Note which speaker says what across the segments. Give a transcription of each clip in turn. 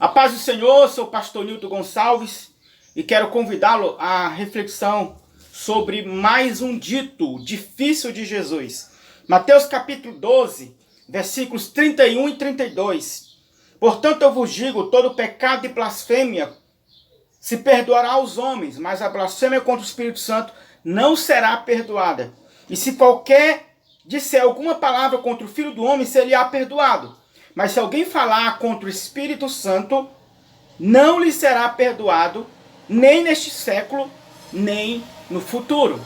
Speaker 1: A paz do Senhor, sou o pastor Nilton Gonçalves e quero convidá-lo à reflexão sobre mais um dito difícil de Jesus. Mateus capítulo 12, versículos 31 e 32. Portanto eu vos digo, todo pecado e blasfêmia se perdoará aos homens, mas a blasfêmia contra o Espírito Santo não será perdoada. E se qualquer disser alguma palavra contra o Filho do Homem, ser-lhe-á perdoado. Mas se alguém falar contra o Espírito Santo, não lhe será perdoado, nem neste século, nem no futuro.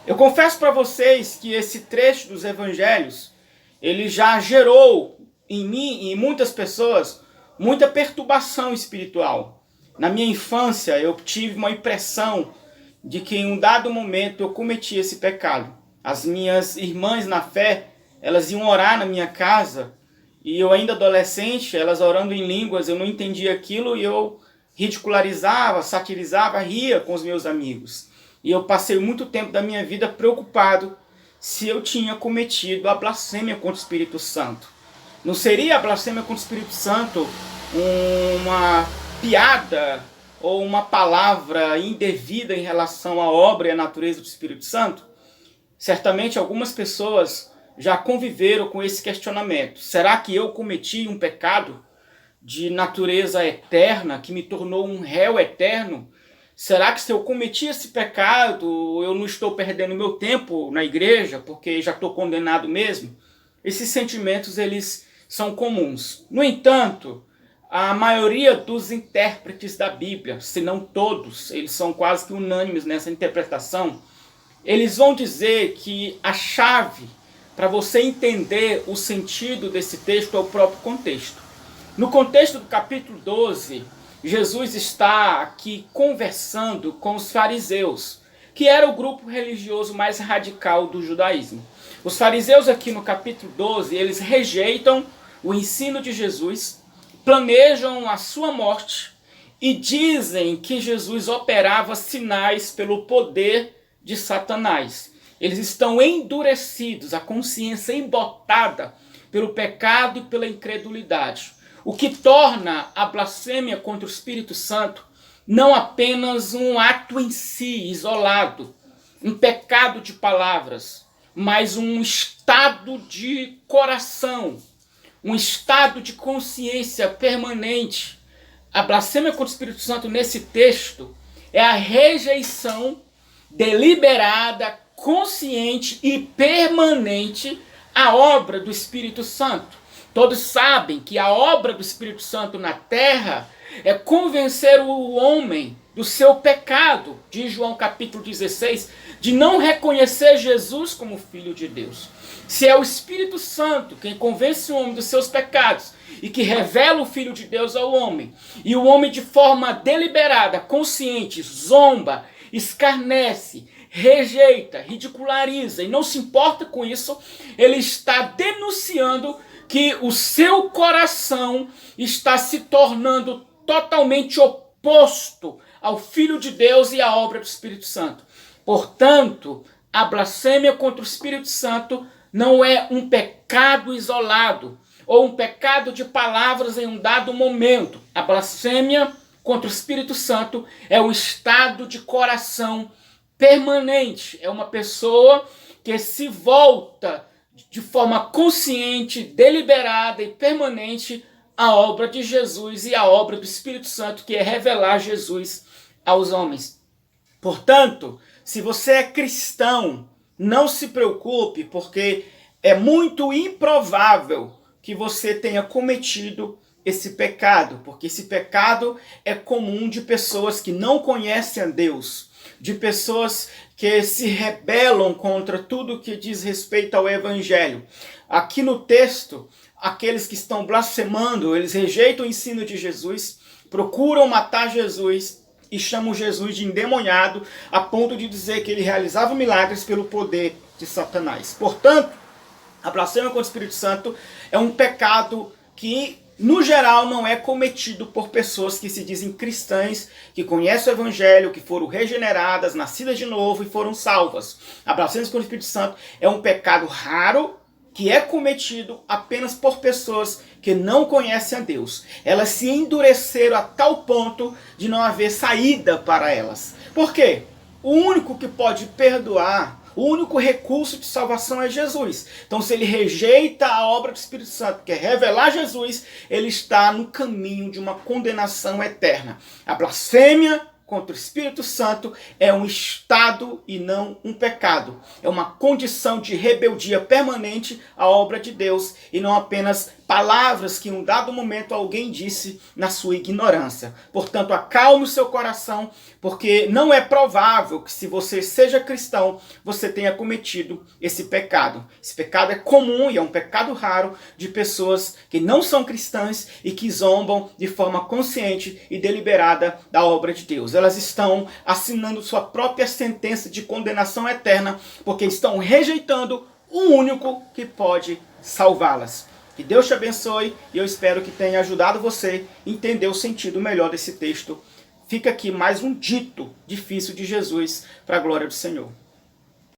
Speaker 1: Eu confesso para vocês que esse trecho dos evangelhos, ele já gerou em mim e em muitas pessoas muita perturbação espiritual. Na minha infância, eu tive uma impressão de que em um dado momento eu cometi esse pecado. As minhas irmãs na fé, elas iam orar na minha casa, e eu ainda adolescente, elas orando em línguas, eu não entendia aquilo e eu ridicularizava, satirizava, ria com os meus amigos. E eu passei muito tempo da minha vida preocupado se eu tinha cometido a blasfêmia contra o Espírito Santo. Não seria a blasfêmia contra o Espírito Santo uma piada ou uma palavra indevida em relação à obra e à natureza do Espírito Santo? Certamente algumas pessoas já conviveram com esse questionamento. Será que eu cometi um pecado de natureza eterna, que me tornou um réu eterno? Será que se eu cometi esse pecado, eu não estou perdendo meu tempo na igreja, porque já estou condenado mesmo? Esses sentimentos, eles são comuns. No entanto, a maioria dos intérpretes da Bíblia, se não todos, eles são quase que unânimes nessa interpretação, eles vão dizer que a chave para você entender o sentido desse texto é o próprio contexto. No contexto do capítulo 12, Jesus está aqui conversando com os fariseus, que era o grupo religioso mais radical do judaísmo. Os fariseus aqui no capítulo 12, eles rejeitam o ensino de Jesus, planejam a sua morte e dizem que Jesus operava sinais pelo poder de Satanás. Eles estão endurecidos, a consciência embotada pelo pecado e pela incredulidade. O que torna a blasfêmia contra o Espírito Santo não apenas um ato em si, isolado, um pecado de palavras, mas um estado de coração, um estado de consciência permanente. A blasfêmia contra o Espírito Santo nesse texto é a rejeição deliberada, consciente e permanente à obra do Espírito Santo. Todos sabem que a obra do Espírito Santo na terra é convencer o homem do seu pecado, diz João capítulo 16, de não reconhecer Jesus como Filho de Deus. Se é o Espírito Santo quem convence o homem dos seus pecados e que revela o Filho de Deus ao homem, e o homem de forma deliberada, consciente, zomba, escarnece, rejeita, ridiculariza e não se importa com isso, ele está denunciando que o seu coração está se tornando totalmente oposto ao Filho de Deus e à obra do Espírito Santo. Portanto, a blasfêmia contra o Espírito Santo não é um pecado isolado ou um pecado de palavras em um dado momento. A blasfêmia contra o Espírito Santo é um estado de coração permanente. É uma pessoa que se volta de forma consciente, deliberada e permanente à obra de Jesus e à obra do Espírito Santo, que é revelar Jesus aos homens. Portanto, se você é cristão, não se preocupe, porque é muito improvável que você tenha cometido esse pecado, porque esse pecado é comum de pessoas que não conhecem a Deus, de pessoas que se rebelam contra tudo que diz respeito ao Evangelho. Aqui no texto, aqueles que estão blasfemando, eles rejeitam o ensino de Jesus, procuram matar Jesus e chamam Jesus de endemoniado, a ponto de dizer que ele realizava milagres pelo poder de Satanás. Portanto, a blasfêmia contra o Espírito Santo é um pecado que, no geral, não é cometido por pessoas que se dizem cristãs, que conhecem o Evangelho, que foram regeneradas, nascidas de novo e foram salvas. A blasfêmia contra o Espírito Santo é um pecado raro, que é cometido apenas por pessoas que não conhecem a Deus. Elas se endureceram a tal ponto de não haver saída para elas. Por quê? O único que pode perdoar, o único recurso de salvação é Jesus. Então, se ele rejeita a obra do Espírito Santo, que é revelar Jesus, ele está no caminho de uma condenação eterna. A blasfêmia contra o Espírito Santo é um estado e não um pecado. É uma condição de rebeldia permanente à obra de Deus e não apenas palavras que em um dado momento alguém disse na sua ignorância. Portanto, acalme o seu coração, porque não é provável que, se você seja cristão, você tenha cometido esse pecado. Esse pecado é comum e é um pecado raro de pessoas que não são cristãs e que zombam de forma consciente e deliberada da obra de Deus. Elas estão assinando sua própria sentença de condenação eterna, porque estão rejeitando o único que pode salvá-las. Que Deus te abençoe e eu espero que tenha ajudado você a entender o sentido melhor desse texto. Fica aqui mais um dito difícil de Jesus para a glória do Senhor.